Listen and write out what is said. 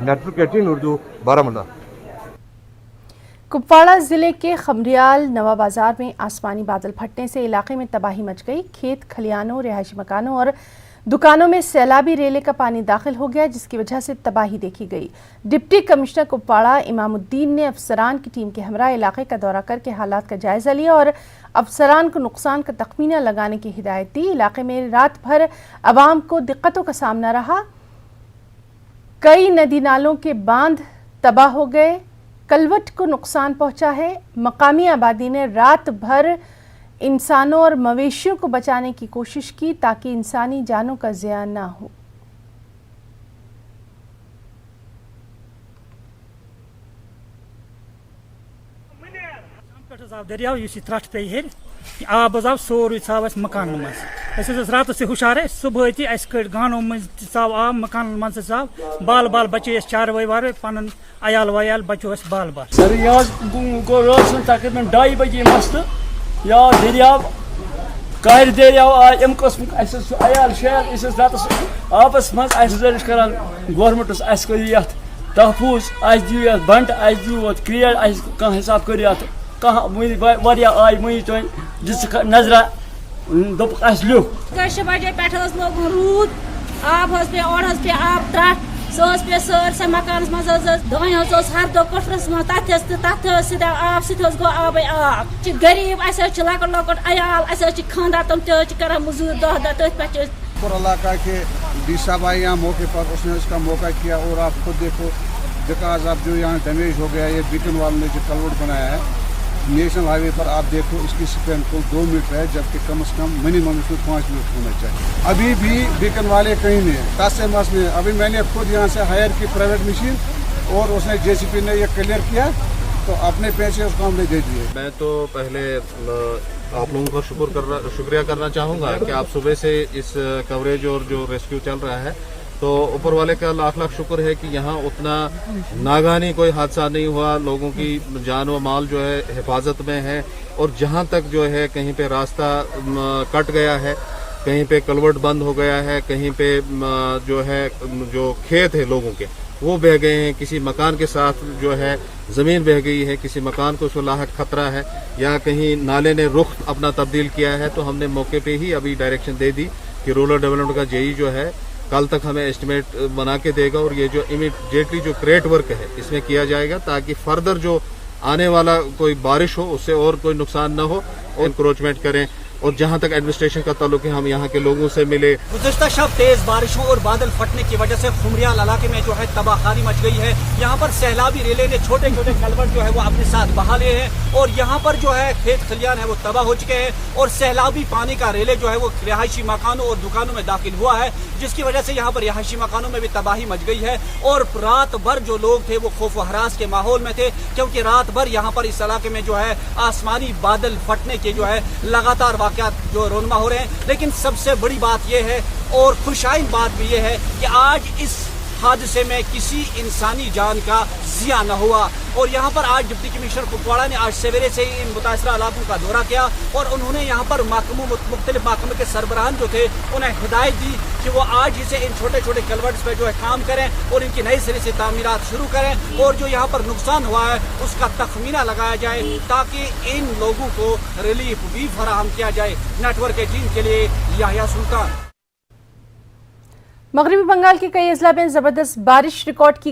Network 18 Urdu Baramulla. Kupwara जिले के खमरियाल नवा बाजार में आसमानी बादल फटने से इलाके में तबाही मच गई। खेत खलियानों, रिहायशी मकानों और दुकानों में सैलाबी रेले का पानी दाखिल हो गया, जिसकी वजह से तबाही देखी गई। डिप्टी कमिश्नर कुपवाड़ा इमामुद्दीन ने अफसरान की टीम के हमरा इलाके का दौरा करके हालात का जायजा लिया और अफसरान को नुकसान का तखमीना लगाने की हिदायत दी। इलाके में रात भर आवाम को दिक्कतों का सामना रहा। कई नदी नालों के बांध तबाह हो गए, कलवट को नुकसान पहुंचा है। मकामी आबादी ने रात भर इंसानों और मवेशियों को बचाने की कोशिश की ताकि इंसानी जानों का ज़िया ना हो। दरिया त्रट पे हेर आब आव सोरे आव मकान मज रात से हुशार सुबह कड़ गानों मज आव आब मकान मज आव बाल बाल बचे चारवे वारवे पन अयाल वयाल बचो बाल बाल। सर यहाँ गो रात तकरीबन 2:30 बजे मस्त या दरियाव कायर दरियाव आय अम कस्म अयाल शयाल रात आबस मज गुजारिश करान गवर्नमेंटस तहफूज दियो बंट दियो क्रिएट कह हिसाब कर कह आय मुई तुम दिस नजरा दोप लुक बजे पे लोग रूद आब पे और पे आब त्रट पे सर मकान मज दान हर दो कटरस मज तथ आब सो आब आब गरीब लकट लकट अयाल खानदार तम कर मजूर दह दह तथ पे इलाका के डी साहब आए यहाँ मौके पर, उसने उसका मौका किया और आप खुद देखो बिकॉज आप जो यहाँ डैमेज हो गया, ये बीकन वाल ने जो कलवट बनाया है नेशनल हाईवे पर, आप देखो इसकी स्ट्रेंथ को 2 मीटर है, जबकि कम से कम मिनिमम इसमें 5 मीटर होना चाहिए। अभी भी बीकन वाले कहीं नहीं, तासे मस में। अभी मैंने खुद यहाँ से हायर की प्राइवेट मशीन और उसने जेसीपी ने ये क्लियर किया, तो अपने पैसे उसको हमने दे दिए। मैं तो पहले आप लोगों का शुक्रिया करना चाहूँगा कि आप सुबह से इस कवरेज और जो रेस्क्यू चल रहा है, तो ऊपर वाले का लाख लाख शुक्र है कि यहाँ उतना नागानी कोई हादसा नहीं हुआ। लोगों की जान व माल जो है हिफाजत में है, और जहाँ तक जो है कहीं पे रास्ता कट गया है, कहीं पे कलवट बंद हो गया है, कहीं पे जो है जो खेत है लोगों के वो बह गए हैं, किसी मकान के साथ जो है ज़मीन बह गई है, किसी मकान को उसको लाहक खतरा है, या कहीं नाले ने रुख अपना तब्दील किया है, तो हमने मौके पे ही अभी डायरेक्शन दे दी कि रूरल डेवलपमेंट का जेई जो है कल तक हमें एस्टिमेट बना के देगा, और ये जो इमीडिएटली जो क्रिएट वर्क है इसमें किया जाएगा, ताकि फर्दर जो आने वाला कोई बारिश हो उससे और कोई नुकसान न हो, और इंक्रोचमेंट करें। और जहां तक एडमिनिस्ट्रेशन का ताल्लुक है, हम यहां के लोगों से मिले। गुज़िश्ता शब तेज बारिशों और बादल फटने की वजह से खुमरियाल इलाके में जो है तबाही मच गई है। यहाँ पर सैलाबी रेले ने छोटे छोटे कलवट जो है वो अपने साथ बहा लिए हैं, और यहाँ पर जो है खेत खलियान है वो तबाह हो चुके हैं, और सैलाबी पानी का रेले जो है वो रिहायशी मकानों और दुकानों में दाखिल हुआ है, जिसकी वजह से यहाँ पर रिहायशी मकानों में भी तबाही मच गई है। और रात भर जो लोग थे वो खौफ व हरास के माहौल में थे, क्योंकि रात भर यहाँ पर इस इलाके में जो है आसमानी बादल फटने के जो है लगातार वाक़यात जो रोनमा हो रहे हैं। लेकिन सबसे बड़ी बात यह है और खुशाइन बात भी यह है कि आज इस हादसे में किसी इंसानी जान का जिया न हुआ। और यहाँ पर आज डिप्टी कमिश्नर कुपवाड़ा ने आज सवेरे से ही इन मुतासरा इलाकों का दौरा किया, और उन्होंने यहाँ पर मुख्तलिफ महकमे के सरबराहान जो थे उन्हें हिदायत दी कि वो आज इसे इन छोटे छोटे कलवर्ट्स पे जो है काम करें और इनकी नई सिरे से तामीरात शुरू करें, और जो यहाँ पर नुकसान हुआ है उसका तखमीना लगाया जाए, ताकि इन लोगों को रिलीफ भी फराहम किया जाए। नेटवर्क 18 के लिए याहिया सुल्तान। मगरबी बंगाल के कई अजला में जबरदस्त बारिश रिकॉर्ड की गई।